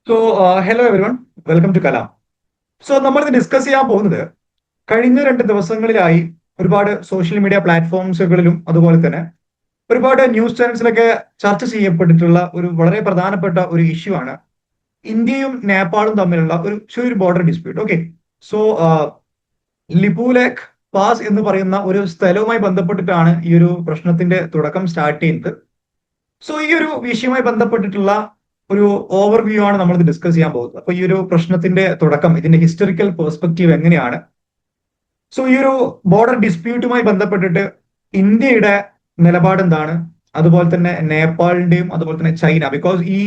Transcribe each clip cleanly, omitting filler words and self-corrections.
So hello everyone, welcome to Kalam. So നമ്മളിത് discuss ചെയ്യാൻ പോകുന്നത് കഴിഞ്ഞ 2 ദിവസങ്ങളിലായി ഒരുപാട് സോഷ്യൽ മീഡിയ പ്ലാറ്റ്ഫോംസുകളിലും അതുപോലെ തന്നെ ഒരുപാട് ന്യൂസ് ചാനൽസിലൊക്കെ ചർച്ച ചെയ്യപ്പെട്ടിട്ടുള്ള ഒരു വളരെ പ്രധാനപ്പെട്ട ഒരു ഇഷ്യൂ ആണ് ഇന്ത്യയും നേപ്പാളും തമ്മിലുള്ള ഒരു ചെറിയൊരു border dispute. Okay, so Lipulekh pass എന്ന് പറയുന്ന ഒരു സ്ഥലവുമായി ബന്ധപ്പെട്ടിട്ടാണ് ഈ ഒരു പ്രശ്നത്തിന്റെ തുടക്കം സ്റ്റാർട്ട് ചെയ്യുന്നത്. സോ ഈ ഒരു വിഷയവുമായി ബന്ധപ്പെട്ടിട്ടുള്ള ഒരു ഓവർവ്യൂ ആണ് നമ്മൾ ഇത് ഡിസ്കസ് ചെയ്യാൻ പോകുന്നത്. അപ്പൊ ഈ ഒരു പ്രശ്നത്തിന്റെ തുടക്കം, ഇതിന്റെ ഹിസ്റ്ററിക്കൽ പെർസ്പെക്റ്റീവ് എങ്ങനെയാണ്, സോ ഈ ഒരു ബോർഡർ ഡിസ്പ്യൂട്ടുമായി ബന്ധപ്പെട്ടിട്ട് ഇന്ത്യയുടെ നിലപാട് എന്താണ്, അതുപോലെ തന്നെ നേപ്പാളിന്റെയും അതുപോലെ തന്നെ ചൈന, ബിക്കോസ് ഈ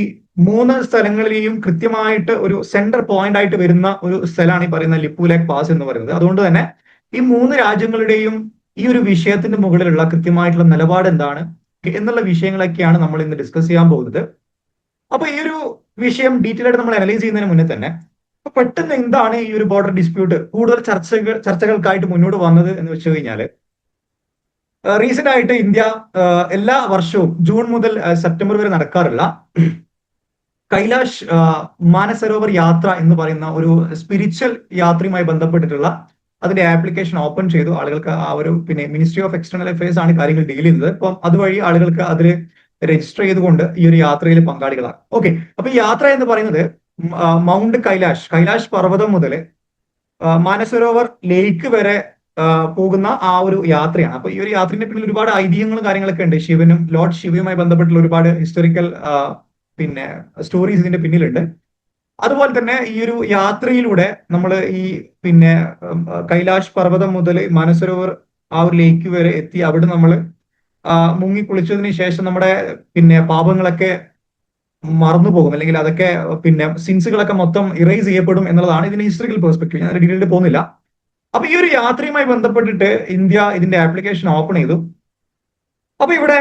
മൂന്ന് സ്ഥലങ്ങളിലെയും കൃത്യമായിട്ട് ഒരു സെന്റർ പോയിന്റ് ആയിട്ട് വരുന്ന ഒരു സ്ഥലമാണ് ഈ പറയുന്ന ലിപുലേഖ് പാസ് എന്ന് പറയുന്നത്. അതുകൊണ്ട് തന്നെ ഈ മൂന്ന് രാജ്യങ്ങളുടെയും ഈ ഒരു വിഷയത്തിന്റെ മുകളിലുള്ള കൃത്യമായിട്ടുള്ള നിലപാട് എന്താണ് എന്നുള്ള വിഷയങ്ങളൊക്കെയാണ് നമ്മൾ ഇന്ന് ഡിസ്കസ് ചെയ്യാൻ പോകുന്നത്. അപ്പൊ ഈ ഒരു വിഷയം ഡീറ്റെയിൽ ആയിട്ട് നമ്മൾ അനലൈസ് ചെയ്യുന്നതിന് മുന്നേ തന്നെ പെട്ടെന്ന് എന്താണ് ഈ ഒരു ബോർഡർ ഡിസ്പ്യൂട്ട് കൂടുതൽ ചർച്ചകൾക്കായിട്ട് മുന്നോട്ട് വന്നത് എന്ന് വെച്ച് കഴിഞ്ഞാല്, റീസെന്റ് ആയിട്ട് ഇന്ത്യ എല്ലാ വർഷവും ജൂൺ മുതൽ സെപ്റ്റംബർ വരെ നടക്കാറുള്ള കൈലാഷ് മാനസരോവർ യാത്ര എന്ന് പറയുന്ന ഒരു സ്പിരിച്വൽ യാത്രയുമായി ബന്ധപ്പെട്ടിട്ടുള്ള അതിന്റെ ആപ്ലിക്കേഷൻ ഓപ്പൺ ചെയ്തു. ആളുകൾക്ക് ആ ഒരു മിനിസ്ട്രി ഓഫ് എക്സ്റ്റേണൽ അഫയേഴ്സ് ആണ് കാര്യങ്ങൾ ഡീൽ ചെയ്യുന്നത്. അപ്പം അതുവഴി ആളുകൾക്ക് അതിൽ രജിസ്റ്റർ ചെയ്തുകൊണ്ട് ഈ ഒരു യാത്രയിൽ പങ്കാളികളാണ്. ഓക്കെ, അപ്പൊ ഈ യാത്ര എന്ന് പറയുന്നത് മൗണ്ട് കൈലാഷ് പർവ്വതം മുതൽ മാനസരോവർ ലേക്ക് വരെ പോകുന്ന ആ ഒരു യാത്രയാണ്. അപ്പൊ ഈ ഒരു യാത്രയുടെ പിന്നിൽ ഒരുപാട് ഐതിഹ്യങ്ങളും കാര്യങ്ങളൊക്കെ ഉണ്ട്. ലോർഡ് ശിവയുമായി ബന്ധപ്പെട്ടുള്ള ഒരുപാട് ഹിസ്റ്റോറിക്കൽ സ്റ്റോറീസ് ഇതിന്റെ പിന്നിലുണ്ട്. അതുപോലെ തന്നെ ഈ ഒരു യാത്രയിലൂടെ നമ്മൾ ഈ പിന്നെ കൈലാഷ് പർവ്വതം മുതൽ മാനസരോവർ ആ ഒരു ലേക്ക് വരെ എത്തി അവിടെ നമ്മൾ മുങ്ങി കുളിച്ചതിന് ശേഷം നമ്മുടെ പാപങ്ങളൊക്കെ മറന്നു പോകും, അല്ലെങ്കിൽ അതൊക്കെ സിൻസുകളൊക്കെ മൊത്തം ഇറേസ് ചെയ്യപ്പെടും എന്നുള്ളതാണ് ഇതിന്റെ ഹിസ്റ്ററിക്കൽ പെർസ്പെക്ടീവ്. ഞാൻ ഡീറ്റെയിൽ പോകുന്നില്ല. അപ്പൊ ഈ ഒരു യാത്രയുമായി ബന്ധപ്പെട്ടിട്ട് ഇന്ത്യ ഇതിന്റെ ആപ്ലിക്കേഷൻ ഓപ്പൺ ചെയ്തു. അപ്പൊ ഇവിടെ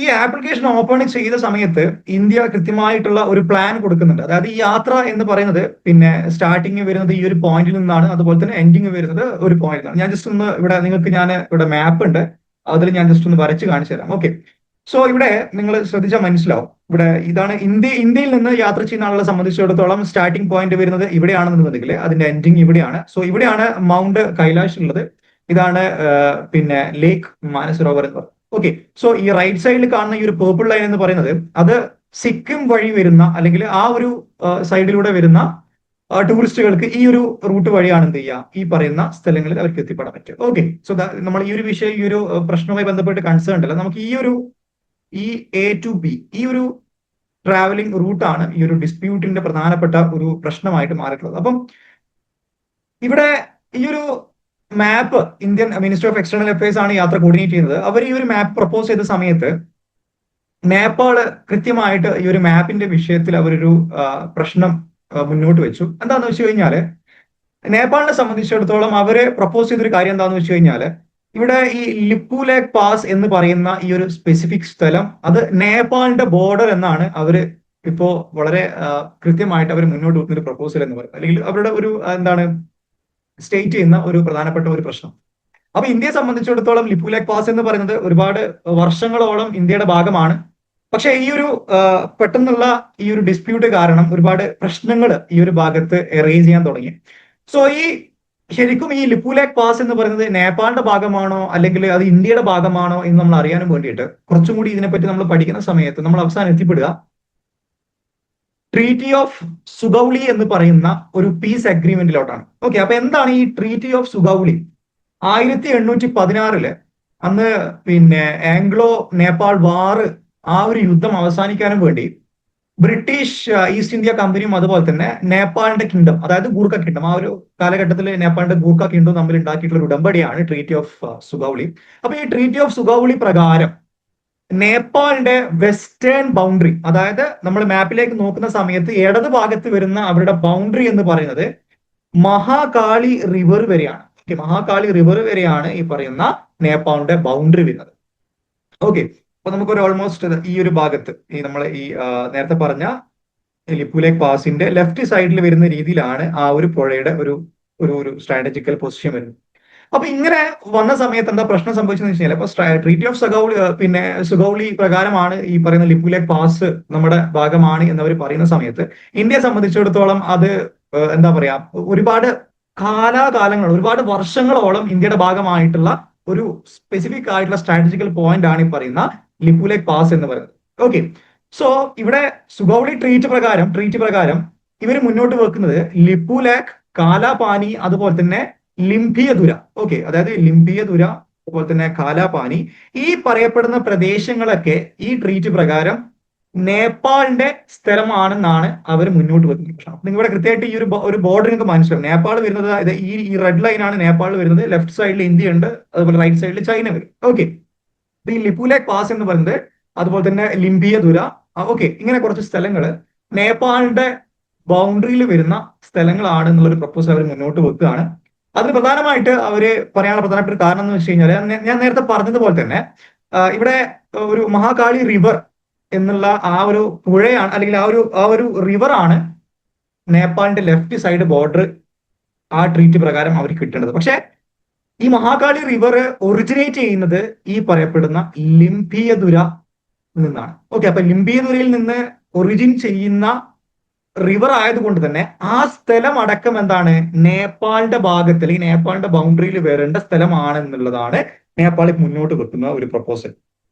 ഈ ആപ്ലിക്കേഷൻ ഓപ്പൺ ചെയ്ത സമയത്ത് ഇന്ത്യ കൃത്യമായിട്ടുള്ള ഒരു പ്ലാൻ കൊടുക്കുന്നുണ്ട്. അതായത് ഈ യാത്ര എന്ന് പറയുന്നത് സ്റ്റാർട്ടിങ് വരുന്നത് ഈ ഒരു പോയിന്റിൽ നിന്നാണ്, അതുപോലെ തന്നെ എൻഡിങ് വരുന്നത് ഒരു പോയിന്റിൽ നിന്നാണ്. ഞാൻ ജസ്റ്റ് ഒന്ന് ഇവിടെ നിങ്ങൾക്ക് ഇവിടെ മാപ്പ് ഉണ്ട്, അതിൽ ഞാൻ ജസ്റ്റ് ഒന്ന് വരച്ച് കാണിച്ചു തരാം. ഓക്കെ, സോ ഇവിടെ നിങ്ങൾ ശ്രദ്ധിച്ചാൽ മനസ്സിലാവും. ഇവിടെ ഇതാണ് ഇന്ത്യയിൽ നിന്ന് യാത്ര ചെയ്യുന്ന ആളുകളെ സംബന്ധിച്ചിടത്തോളം സ്റ്റാർട്ടിംഗ് പോയിന്റ് വരുന്നത് ഇവിടെയാണെന്നുണ്ടെങ്കിൽ അതിന്റെ എൻഡിങ് ഇവിടെയാണ്. സോ ഇവിടെയാണ് മൗണ്ട് കൈലാഷ് ഉള്ളത്. ഇതാണ് ലേക്ക് മാനസരോവർ എന്ന് പറയുന്നത്. ഓക്കെ, സോ ഈ റൈറ്റ് സൈഡിൽ കാണുന്ന ഈ ഒരു പേർപ്പിൾ ലൈൻ എന്ന് പറയുന്നത് അത് സിക്കിം വഴി വരുന്ന, അല്ലെങ്കിൽ ആ ഒരു സൈഡിലൂടെ വരുന്ന ടൂറിസ്റ്റുകൾക്ക് ഈ ഒരു റൂട്ട് വഴിയാണ് എന്ത് ചെയ്യുക, ഈ പറയുന്ന സ്ഥലങ്ങളിൽ അവർക്ക് എത്തിപ്പെടാൻ പറ്റും. ഓക്കെ, സോ നമ്മൾ ഈ ഒരു വിഷയം, ഈ ഒരു പ്രശ്നവുമായി ബന്ധപ്പെട്ട് കൺസേൺ അല്ല. നമുക്ക് ഈ എ ടു ബി ഈ ഒരു ട്രാവലിംഗ് റൂട്ടാണ് ഈ ഒരു ഡിസ്പ്യൂട്ടിന്റെ പ്രധാനപ്പെട്ട ഒരു പ്രശ്നമായിട്ട് മാറിയിട്ടുള്ളത്. അപ്പം ഇവിടെ ഈ ഒരു map Indian ministry of external affairs ആണ് യാത്ര കോർഡിനേറ്റ് ചെയ്യുന്നത്. അവർ ഈ ഒരു മാപ്പ് പ്രപ്പോസ് ചെയ്ത സമയത്ത് നേപ്പാള് കൃത്യമായിട്ട് ഈ ഒരു മാപ്പിന്റെ വിഷയത്തിൽ അവരൊരു പ്രശ്നം മുന്നോട്ട് വെച്ചു. എന്താണെന്ന് വെച്ച് കഴിഞ്ഞാല്, നേപ്പാളിനെ സംബന്ധിച്ചിടത്തോളം അവര് പ്രപ്പോസ് ചെയ്തൊരു കാര്യം എന്താണെന്ന് വെച്ച് കഴിഞ്ഞാല്, ഇവിടെ ഈ ലിപുലേഖ് പാസ് എന്ന് പറയുന്ന ഈ ഒരു സ്പെസിഫിക് സ്ഥലം അത് നേപ്പാളിന്റെ ബോർഡർ എന്നാണ് അവര് ഇപ്പോ വളരെ കൃത്യമായിട്ട് അവർ മുന്നോട്ട് വെക്കുന്ന ഒരു പ്രപ്പോസൽ എന്ന് പറയുന്നത്, അല്ലെങ്കിൽ അവരുടെ ഒരു സ്റ്റേറ്റ് ചെയ്യുന്ന ഒരു പ്രധാനപ്പെട്ട ഒരു പ്രശ്നം. അപ്പൊ ഇന്ത്യയെ സംബന്ധിച്ചിടത്തോളം ലിപുലേഖ് പാസ് എന്ന് പറയുന്നത് ഒരുപാട് വർഷങ്ങളോളം ഇന്ത്യയുടെ ഭാഗമാണ്. പക്ഷെ ഈ ഒരു പെട്ടെന്നുള്ള ഈ ഒരു ഡിസ്പ്യൂട്ട് കാരണം ഒരുപാട് പ്രശ്നങ്ങൾ ഈ ഒരു ഭാഗത്ത് റേസ് ചെയ്യാൻ തുടങ്ങി. സോ ശരിക്കും ഈ ലിപുലേഖ് പാസ് എന്ന് പറയുന്നത് നേപ്പാളിന്റെ ഭാഗമാണോ അല്ലെങ്കിൽ അത് ഇന്ത്യയുടെ ഭാഗമാണോ എന്ന് നമ്മൾ അറിയാനും വേണ്ടിയിട്ട് കുറച്ചും കൂടി ഇതിനെപ്പറ്റി നമ്മൾ പഠിക്കുന്ന സമയത്ത് നമ്മൾ അവസാനം എത്തിപ്പെടുക ട്രീറ്റി ഓഫ് സുഗൌളി എന്ന് പറയുന്ന ഒരു പീസ് അഗ്രിമെന്റിലോട്ടാണ്. ഓക്കെ, അപ്പൊ എന്താണ് ഈ ട്രീറ്റി ഓഫ് സുഗൌളി? 1816 അന്ന് ആംഗ്ലോ നേപ്പാൾ വാർ, ആ ഒരു യുദ്ധം അവസാനിക്കാനും വേണ്ടി ബ്രിട്ടീഷ് ഈസ്റ്റ് ഇന്ത്യ കമ്പനിയും അതുപോലെ തന്നെ നേപ്പാളിന്റെ കിങ്ഡം, അതായത് ഗൂർഖ കിങ്ഡം, ആ ഒരു കാലഘട്ടത്തിൽ നേപ്പാളിന്റെ ഗൂർഖ കിങ്ഡം തമ്മിൽ ഉണ്ടാക്കിയിട്ടുള്ള ഒരു ഉടമ്പടിയാണ് ട്രീറ്റി ഓഫ് സുഗൌളി. അപ്പൊ ഈ ട്രീറ്റി ഓഫ് സുഗൌളി പ്രകാരം നേപ്പാളിന്റെ വെസ്റ്റേൺ ബൗണ്ടറി, അതായത് നമ്മൾ മാപ്പിലേക്ക് നോക്കുന്ന സമയത്ത് ഇടത് ഭാഗത്ത് വരുന്ന അവരുടെ ബൗണ്ടറി എന്ന് പറയുന്നത് മഹാകാളി റിവർ വരെയാണ്. മഹാകാളി റിവർ വരെയാണ് ഈ പറയുന്ന നേപ്പാളിന്റെ ബൗണ്ടറി വരുന്നത്. ഓക്കെ, അപ്പൊ നമുക്കൊരു ഓൾമോസ്റ്റ് ഈ ഒരു ഭാഗത്ത് നമ്മൾ നേരത്തെ പറഞ്ഞ ലിപുലേഖ് പാസിന്റെ ലെഫ്റ്റ് സൈഡിൽ വരുന്ന രീതിയിലാണ് ആ ഒരു പുഴയുടെ ഒരു സ്ട്രാറ്റജിക്കൽ പൊസിഷൻ വരുന്നത്. അപ്പൊ ഇങ്ങനെ വന്ന സമയത്ത് എന്താ പ്രശ്നം സംഭവിച്ചെന്ന് വെച്ച് കഴിഞ്ഞാൽ, അപ്പൊ ട്രീറ്റി ഓഫ് സഗൗളി പിന്നെ സുഗൗളി പ്രകാരമാണ് ഈ പറയുന്ന ലിപുലേഖ് പാസ് നമ്മുടെ ഭാഗമാണ് എന്നവർ പറയുന്ന സമയത്ത് ഇന്ത്യയെ സംബന്ധിച്ചിടത്തോളം അത് എന്താ പറയാ, ഒരുപാട് കാലാകാലങ്ങൾ, ഒരുപാട് വർഷങ്ങളോളം ഇന്ത്യയുടെ ഭാഗമായിട്ടുള്ള ഒരു സ്പെസിഫിക് ആയിട്ടുള്ള സ്ട്രാറ്റജിക്കൽ പോയിന്റ് ആണ് ഈ പറയുന്ന ലിപുലേഖ് പാസ് എന്ന് പറയുന്നത്. ഓക്കെ, സോ ഇവിടെ സുഗൗളി ട്രീറ്റ് പ്രകാരം ഇവർ മുന്നോട്ട് വെക്കുന്നത് ലിപുലേഖ്, കാലാപാനി, അതുപോലെ തന്നെ ലിംഭിയതുര. ഓക്കെ, അതായത് ലിംഭിയതുര, അതുപോലെ തന്നെ കാലാപാനി, ഈ പറയപ്പെടുന്ന പ്രദേശങ്ങളൊക്കെ ഈ ട്രീറ്റ് പ്രകാരം നേപ്പാളിന്റെ സ്ഥലമാണെന്നാണ് അവർ മുന്നോട്ട് വെക്കുന്നത്. അപ്പൊ നിങ്ങളുടെ കൃത്യമായിട്ട് ഈ ഒരു ബോർഡർ നിങ്ങൾക്ക് മനസ്സിലാവും. നേപ്പാൾ വരുന്നത് ഈ റെഡ് ലൈൻ ആണ് നേപ്പാൾ വരുന്നത്, ലെഫ്റ്റ് സൈഡിൽ ഇന്ത്യ ഉണ്ട്, അതുപോലെ റൈറ്റ് സൈഡിൽ ചൈന വരും. ഓക്കെ, ഈ ലിപുലേഖ് പാസ് എന്ന് പറയുന്നത്, അതുപോലെ തന്നെ ലിംഭിയതുര, ഓക്കെ, ഇങ്ങനെ കുറച്ച് സ്ഥലങ്ങൾ നേപ്പാളിന്റെ ബൗണ്ടറിയിൽ വരുന്ന സ്ഥലങ്ങളാണ് എന്നുള്ളൊരു പ്രപ്പോസൽ അവർ മുന്നോട്ട് വെക്കുകയാണ്. അതിന് പ്രധാനമായിട്ട് അവര് പറയാനുള്ള പ്രധാനപ്പെട്ട കാരണം എന്ന് വെച്ച് കഴിഞ്ഞാൽ, ഞാൻ നേരത്തെ പറഞ്ഞതുപോലെ തന്നെ ഇവിടെ ഒരു മഹാകാളി റിവർ എന്നുള്ള ആ ഒരു പുഴയാണ്, അല്ലെങ്കിൽ ആ ഒരു റിവർ ആണ് നേപ്പാളിന്റെ ലെഫ്റ്റ് സൈഡ് ബോർഡർ ആ ട്രീറ്റ് പ്രകാരം അവർക്ക് കിട്ടേണ്ടത്. പക്ഷെ ഈ മഹാകാളി റിവർ ഒറിജിനേറ്റ് ചെയ്യുന്നത് ഈ പറയപ്പെടുന്ന ലിംഭിയതുര നിന്നാണ്. ഓക്കെ, അപ്പൊ ലിംഭിയതുരയിൽ നിന്ന് ഒറിജിൻ ചെയ്യുന്ന റിവർ ആയതുകൊണ്ട് തന്നെ ആ സ്ഥലം അടക്കം എന്താണ്, നേപ്പാളിന്റെ ഭാഗത്ത് അല്ലെങ്കിൽ നേപ്പാളിന്റെ ബൗണ്ടറിയിൽ വരേണ്ട സ്ഥലമാണെന്നുള്ളതാണ് നേപ്പാൾ മുന്നോട്ട് വെക്കുന്ന ഒരു പ്രപ്പോസൽ.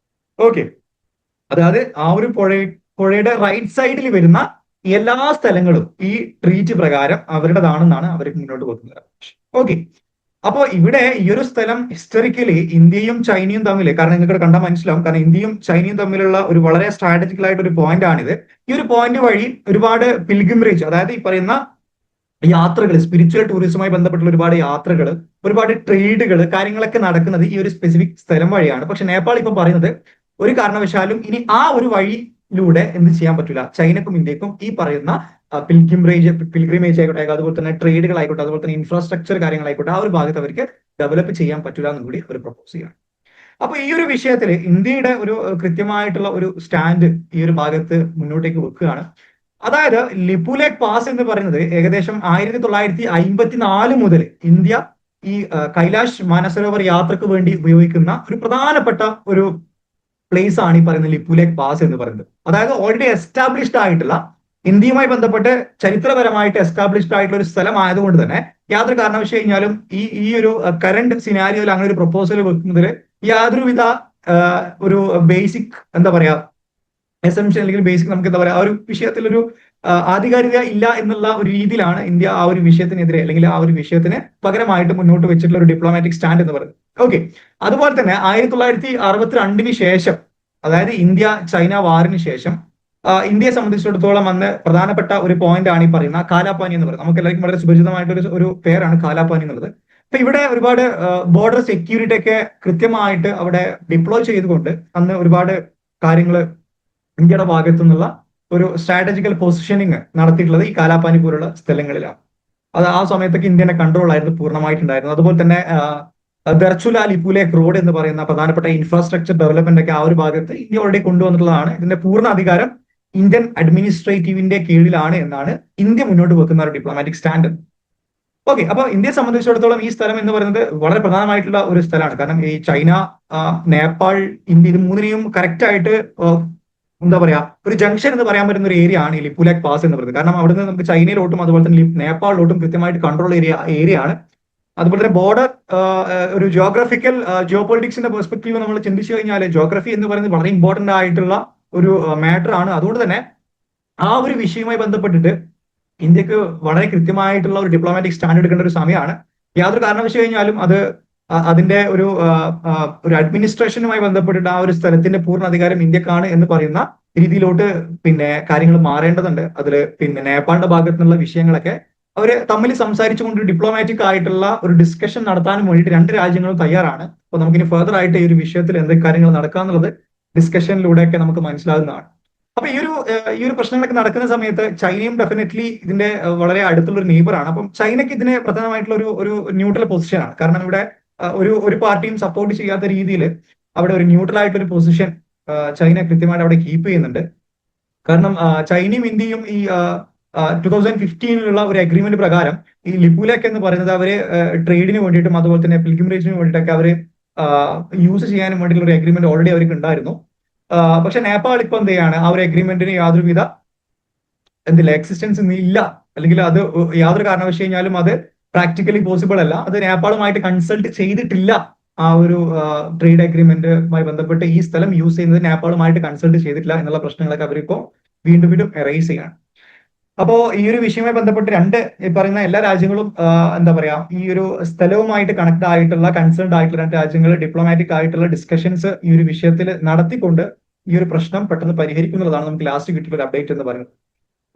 ഓക്കെ, അതായത് ആ ഒരു പുഴയുടെ റൈറ്റ് സൈഡിൽ വരുന്ന എല്ലാ സ്ഥലങ്ങളും ഈ ട്രീറ്റ് പ്രകാരം അവരുടേതാണെന്നാണ് അവർ മുന്നോട്ട് വെക്കുന്നത്. ഓക്കെ, അപ്പോ ഇവിടെ ഈ ഒരു സ്ഥലം ഹിസ്റ്ററിക്കലി ഇന്ത്യയും ചൈനയും തമ്മിൽ, കാരണം നിങ്ങൾക്ക് കണ്ടാൽ മനസ്സിലാവും, കാരണം ഇന്ത്യയും ചൈനയും തമ്മിലുള്ള ഒരു വളരെ സ്ട്രാറ്റജിക്കൽ ആയിട്ട് ഒരു പോയിന്റ് ആണിത്. ഈ ഒരു പോയിന്റ് വഴി ഒരുപാട് പിൽഗ്രിമേജ്, അതായത് ഈ പറയുന്ന യാത്രകൾ, സ്പിരിച്വൽ ടൂറിസവുമായി ബന്ധപ്പെട്ടുള്ള ഒരുപാട് യാത്രകൾ, ഒരുപാട് ട്രേഡുകൾ, കാര്യങ്ങളൊക്കെ നടക്കുന്നത് ഈ ഒരു സ്പെസിഫിക് സ്ഥലം വഴിയാണ്. പക്ഷെ നേപ്പാൾ ഇപ്പൊ പറയുന്നത് ഒരു കാരണവശാലും ഇനി ആ ഒരു വഴിയിലൂടെ എന്ത് ചെയ്യാൻ പറ്റില്ല, ചൈനക്കും ഇന്ത്യക്കും ഈ പറയുന്ന പിൽഗ്രിമേജ് ആയിക്കോട്ടെ, അതുപോലെ തന്നെ ട്രേഡുകൾ ആയിക്കോട്ടെ, അതുപോലെ തന്നെ ഇൻഫ്രാസ്ട്രക്ചർ കാര്യങ്ങളായിക്കോട്ടെ, ആ ഒരു ഭാഗത്ത് അവർക്ക് ഡെവലപ്പ് ചെയ്യാൻ പറ്റില്ല എന്നും കൂടി ഒരു പ്രപ്പോസ് ചെയ്യാണ്. അപ്പൊ ഈ ഒരു വിഷയത്തിൽ ഇന്ത്യയുടെ ഒരു കൃത്യമായിട്ടുള്ള ഒരു സ്റ്റാൻഡ് ഈ ഒരു ഭാഗത്ത് മുന്നോട്ടേക്ക് വെക്കുകയാണ്. അതായത് ലിപുലേഖ് പാസ് എന്ന് പറയുന്നത് ഏകദേശം 1954 മുതൽ ഇന്ത്യ ഈ കൈലാഷ് മാനസരോവർ യാത്രക്ക് വേണ്ടി ഉപയോഗിക്കുന്ന ഒരു പ്രധാനപ്പെട്ട ഒരു പ്ലേസ് ആണ് ഈ പറയുന്ന ലിപുലേഖ് പാസ് എന്ന് പറയുന്നത്. അതായത് ഓൾറെഡി എസ്റ്റാബ്ലിഷ്ഡ് ആയിട്ടുള്ള, ഇന്ത്യയുമായി ബന്ധപ്പെട്ട് ചരിത്രപരമായിട്ട് എസ്റ്റാബ്ലിഷ്ഡ് ആയിട്ടുള്ള ഒരു സ്ഥലം ആയതുകൊണ്ട് തന്നെ യാതൊരു കാരണവശാലും കഴിഞ്ഞാലും ഈ ഒരു കറന്റ് സിനാരിയോയിൽ അങ്ങനെ ഒരു പ്രപ്പോസൽ വെക്കുന്നതിൽ യാതൊരുവിധ ഒരു ബേസിക് എന്താ പറയാ എസംഷൻ അല്ലെങ്കിൽ ബേസിക് നമുക്ക് എന്താ പറയാ ആ ഒരു വിഷയത്തിൽ ഒരു ആധികാരികത ഇല്ല എന്നുള്ള ഒരു രീതിയിലാണ് ഇന്ത്യ ആ ഒരു വിഷയത്തിനെതിരെ അല്ലെങ്കിൽ ആ ഒരു വിഷയത്തിന് പകരമായിട്ട് മുന്നോട്ട് വെച്ചിട്ടുള്ള ഒരു ഡിപ്ലോമാറ്റിക് സ്റ്റാൻഡ് എന്ന് പറയുന്നത്. ഓക്കെ, അതുപോലെ തന്നെ 1962 ശേഷം, അതായത് ഇന്ത്യ ചൈന വാറിന് ശേഷം ഇന്ത്യയെ സംബന്ധിച്ചിടത്തോളം അന്ന് പ്രധാനപ്പെട്ട ഒരു പോയിന്റ് ആണ് ഈ പറയുന്ന കാലാപാനി എന്ന് പറയുന്നത്. നമുക്ക് എല്ലാവർക്കും വളരെ സുപരിചിതമായിട്ട് ഒരു പേരാണ് കാലാപാനി എന്നുള്ളത്. അപ്പൊ ഇവിടെ ഒരുപാട് ബോർഡർ സെക്യൂരിറ്റി ഒക്കെ കൃത്യമായിട്ട് അവിടെ ഡിപ്ലോയ് ചെയ്തുകൊണ്ട് അന്ന് ഒരുപാട് കാര്യങ്ങൾ ഇന്ത്യയുടെ ഭാഗത്തു നിന്നുള്ള ഒരു സ്ട്രാറ്റജിക്കൽ പൊസിഷനിങ് നടത്തിയിട്ടുള്ളത് ഈ കാലാപാനി പോലുള്ള സ്ഥലങ്ങളിലാണ്. അത് ആ സമയത്തൊക്കെ ഇന്ത്യന്റെ കൺട്രോൾ ആയിരുന്നു പൂർണ്ണമായിട്ടുണ്ടായിരുന്നത്. അതുപോലെ തന്നെ ദർച്ചുല ലിപുലേഖ് റോഡ് എന്ന് പറയുന്ന പ്രധാനപ്പെട്ട ഇൻഫ്രാസ്ട്രക്ചർ ഡെവലപ്മെന്റ് ഒക്കെ ആ ഒരു ഭാഗത്ത് ഇന്ത്യ ഓൾറെഡി കൊണ്ടുവന്നിട്ടുള്ളതാണ്. ഇതിന്റെ പൂർണ്ണ അധികാരം ഇന്ത്യൻ അഡ്മിനിസ്ട്രേറ്റീവിന്റെ കീഴിലാണ് എന്നാണ് ഇന്ത്യ മുന്നോട്ട് വെക്കുന്ന ഒരു ഡിപ്ലോമാറ്റിക് സ്റ്റാൻഡ്. ഓക്കെ, അപ്പൊ ഇന്ത്യയെ സംബന്ധിച്ചിടത്തോളം ഈ സ്ഥലം എന്ന് പറയുന്നത് വളരെ പ്രധാനമായിട്ടുള്ള ഒരു സ്ഥലമാണ്. കാരണം ഈ ചൈന, നേപ്പാൾ, ഇന്ത്യ, ഇത് മൂന്നിനെയും കറക്റ്റ് ആയിട്ട് എന്താ പറയാ ഒരു ജംഗ്ഷൻ എന്ന് പറയാൻ പറ്റുന്ന ഒരു ഏരിയ ആണ് ഈ ലിപുലേഖ് പാസ് എന്ന് പറയുന്നത്. കാരണം അവിടുന്ന് നമുക്ക് ചൈനയിലോട്ടും അതുപോലെ തന്നെ നേപ്പാളിലോട്ടും കൃത്യമായിട്ട് കൺട്രോൾ ഏരിയ ആണ്. അതുപോലെ തന്നെ ബോർഡർ ഒരു ജിയോഗ്രഫിക്കൽ ജിയോ പൊളിറ്റിക്സിന്റെ പെർസ്പെക്റ്റീവ് നമ്മൾ ചിന്തിച്ചു കഴിഞ്ഞാൽ ജിയോഗ്രഫി എന്ന് പറയുന്നത് വളരെ ഇമ്പോർട്ടന്റ് ആയിട്ടുള്ള ഒരു മാറ്റർ ആണ്. അതുകൊണ്ട് തന്നെ ആ ഒരു വിഷയവുമായി ബന്ധപ്പെട്ടിട്ട് ഇന്ത്യക്ക് വളരെ കൃത്യമായിട്ടുള്ള ഒരു ഡിപ്ലോമാറ്റിക് സ്റ്റാൻഡ് എടുക്കേണ്ട ഒരു സമയമാണ്. യാതൊരു കാരണവശാലും കഴിഞ്ഞാലും അത് അതിന്റെ ഒരു അഡ്മിനിസ്ട്രേഷനുമായി ബന്ധപ്പെട്ടിട്ട് ആ ഒരു സ്ഥലത്തിന്റെ പൂർണ്ണ അധികാരം ഇന്ത്യക്കാണ് എന്ന് പറയുന്ന രീതിയിലോട്ട് പിന്നെ കാര്യങ്ങൾ മാറേണ്ടതുണ്ട്. അതിൽ പിന്നെ നേപ്പാളിന്റെ ഭാഗത്തു നിന്നുള്ള വിഷയങ്ങളൊക്കെ അവര് തമ്മിൽ സംസാരിച്ചുകൊണ്ട് ഡിപ്ലോമാറ്റിക് ആയിട്ടുള്ള ഒരു ഡിസ്കഷൻ നടത്താനും വേണ്ടിയിട്ട് രണ്ട് രാജ്യങ്ങളും തയ്യാറാണ്. അപ്പൊ നമുക്കിനി ഫെർദർ ആയിട്ട് ഈ ഒരു വിഷയത്തിൽ എന്തൊക്കെ കാര്യങ്ങൾ നടക്കാന്നുള്ളത് ഡിസ്കഷനിലൂടെയൊക്കെ നമുക്ക് മനസ്സിലാകുന്നതാണ്. അപ്പൊ ഈ ഒരു പ്രശ്നങ്ങളൊക്കെ നടക്കുന്ന സമയത്ത് ചൈനയും ഡെഫിനറ്റ്ലി ഇതിന്റെ വളരെ അടുത്തുള്ള ഒരു നെയ്ബറാണ്. അപ്പം ചൈനയ്ക്ക് ഇതിന് പ്രധാനമായിട്ടുള്ള ഒരു ന്യൂട്രൽ പൊസിഷനാണ്. കാരണം ഇവിടെ ഒരു പാർട്ടിയും സപ്പോർട്ട് ചെയ്യാത്ത രീതിയിൽ അവിടെ ഒരു ന്യൂട്രൽ ആയിട്ടൊരു പൊസിഷൻ ചൈന കൃത്യമായിട്ട് അവിടെ കീപ്പ് ചെയ്യുന്നുണ്ട്. കാരണം ചൈനയും ഇന്ത്യയും ഈ 2015 ഒരു അഗ്രിമെന്റ് പ്രകാരം ഈ ലിപുലേഖ് എന്ന് പറയുന്നത് അവര് ട്രേഡിന് വേണ്ടിയിട്ടും അതുപോലെ തന്നെ പിൽഗ്രിമേജിന് വേണ്ടിയിട്ടൊക്കെ അവര് യൂസ് ചെയ്യാനും വേണ്ടിയിട്ടുള്ള ഒരു അഗ്രിമെന്റ് ഓൾറെഡി അവർക്ക് ഉണ്ടായിരുന്നു. പക്ഷെ നേപ്പാൾ ഇപ്പൊ എന്ത് ചെയ്യാണ്, ആ ഒരു അഗ്രിമെന്റിന് യാതൊരുവിധ എക്സിസ്റ്റൻസ് ഇല്ല, അല്ലെങ്കിൽ അത് യാതൊരു കാരണവശാലും അത് പ്രാക്ടിക്കലി പോസിബിൾ അല്ല. അത് നേപ്പാളുമായിട്ട് കൺസൾട്ട് ചെയ്തിട്ടില്ല. ആ ഒരു ട്രേഡ് അഗ്രിമെന്റുമായി ബന്ധപ്പെട്ട് ഈ സ്ഥലം യൂസ് ചെയ്യുന്നത് നേപ്പാളുമായിട്ട് കൺസൾട്ട് ചെയ്തിട്ടില്ല എന്നുള്ള പ്രശ്നങ്ങളൊക്കെ അവരിപ്പോ വീണ്ടും വീണ്ടും റൈസ് ചെയ്യാണ്. അപ്പോ ഈ ഒരു വിഷയവുമായി ബന്ധപ്പെട്ട് ഈ പറയുന്ന എല്ലാ രാജ്യങ്ങളും എന്താ പറയാ, ഈ ഒരു സ്ഥലവുമായിട്ട് കണക്ട് ആയിട്ടുള്ള കൺസേൺഡ് ആയിട്ടുള്ള രണ്ട് രാജ്യങ്ങൾ ഡിപ്ലോമാറ്റിക് ആയിട്ടുള്ള ഡിസ്കഷൻസ് ഈ ഒരു വിഷയത്തിൽ നടത്തിക്കൊണ്ട് ഈ ഒരു പ്രശ്നം പെട്ടെന്ന് പരിഹരിക്കുന്നതാണ് നമുക്ക് ലാസ്റ്റ് കിട്ടിയ ഒരു അപ്ഡേറ്റ് എന്ന് പറയുന്നത്.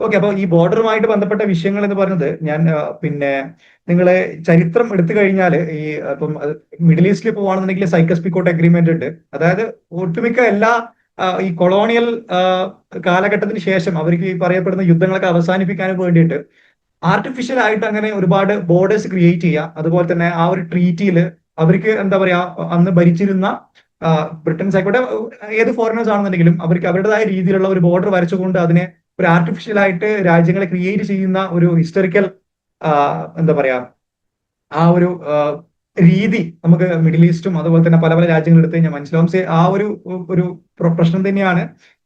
ഓക്കെ, അപ്പോൾ ഈ ബോർഡറുമായിട്ട് ബന്ധപ്പെട്ട വിഷയങ്ങൾ എന്ന് പറയുന്നത് ഞാൻ പിന്നെ നിങ്ങളെ ചരിത്രം എടുത്തു കഴിഞ്ഞാൽ ഈ ഇപ്പം മിഡിൽ ഈസ്റ്റിൽ പോവാണെന്നുണ്ടെങ്കിൽ സൈക്കസ് പിക്കോട്ട് അഗ്രിമെന്റ് ഉണ്ട്. അതായത് ഒട്ടുമിക്ക എല്ലാ ഈ കൊളോണിയൽ കാലഘട്ടത്തിന് ശേഷം അവർക്ക് ഈ പറയപ്പെടുന്ന യുദ്ധങ്ങളൊക്കെ അവസാനിപ്പിക്കാൻ വേണ്ടിയിട്ട് ആർട്ടിഫിഷ്യൽ ആയിട്ട് അങ്ങനെ ഒരുപാട് ബോർഡേഴ്സ് ക്രിയേറ്റ് ചെയ്യുക. അതുപോലെ തന്നെ ആ ഒരു ട്രീറ്റിയിൽ അവർക്ക് എന്താ പറയാ, അന്ന് ഭരിച്ചിരുന്ന ബ്രിട്ടൻസ് ആയിക്കോട്ടെ ഏത് ഫോറിനേഴ്സ് ആണെന്നുണ്ടെങ്കിലും അവർക്ക് അവരുടേതായ രീതിയിലുള്ള ഒരു ബോർഡർ വരച്ചുകൊണ്ട് അതിനെ ഒരു ആർട്ടിഫിഷ്യൽ ആയിട്ട് രാജ്യങ്ങളെ ക്രിയേറ്റ് ചെയ്യുന്ന ഒരു ഹിസ്റ്ററിക്കൽ എന്താ പറയാ, ആ ഒരു രീതി നമുക്ക് മിഡിൽ ഈസ്റ്റും അതുപോലെ തന്നെ പല പല രാജ്യങ്ങൾ എടുത്തു കഴിഞ്ഞാൽ മനസ്സിലാവും. ആ ഒരു പ്രശ്നം തന്നെയാണ്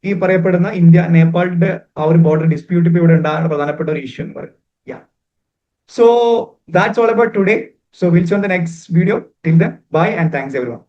ഈ പറയപ്പെടുന്ന ഇന്ത്യ നേപ്പാളിന്റെ ആ ഒരു ബോർഡർ ഡിസ്പ്യൂട്ട് ഇപ്പൊ ഇവിടെ ഉണ്ടാകുന്ന പ്രധാനപ്പെട്ട ഒരു ഇഷ്യൂ എന്ന് പറയും. So that's all about today. So we'll see you on the next video. Till then, bye and thanks everyone.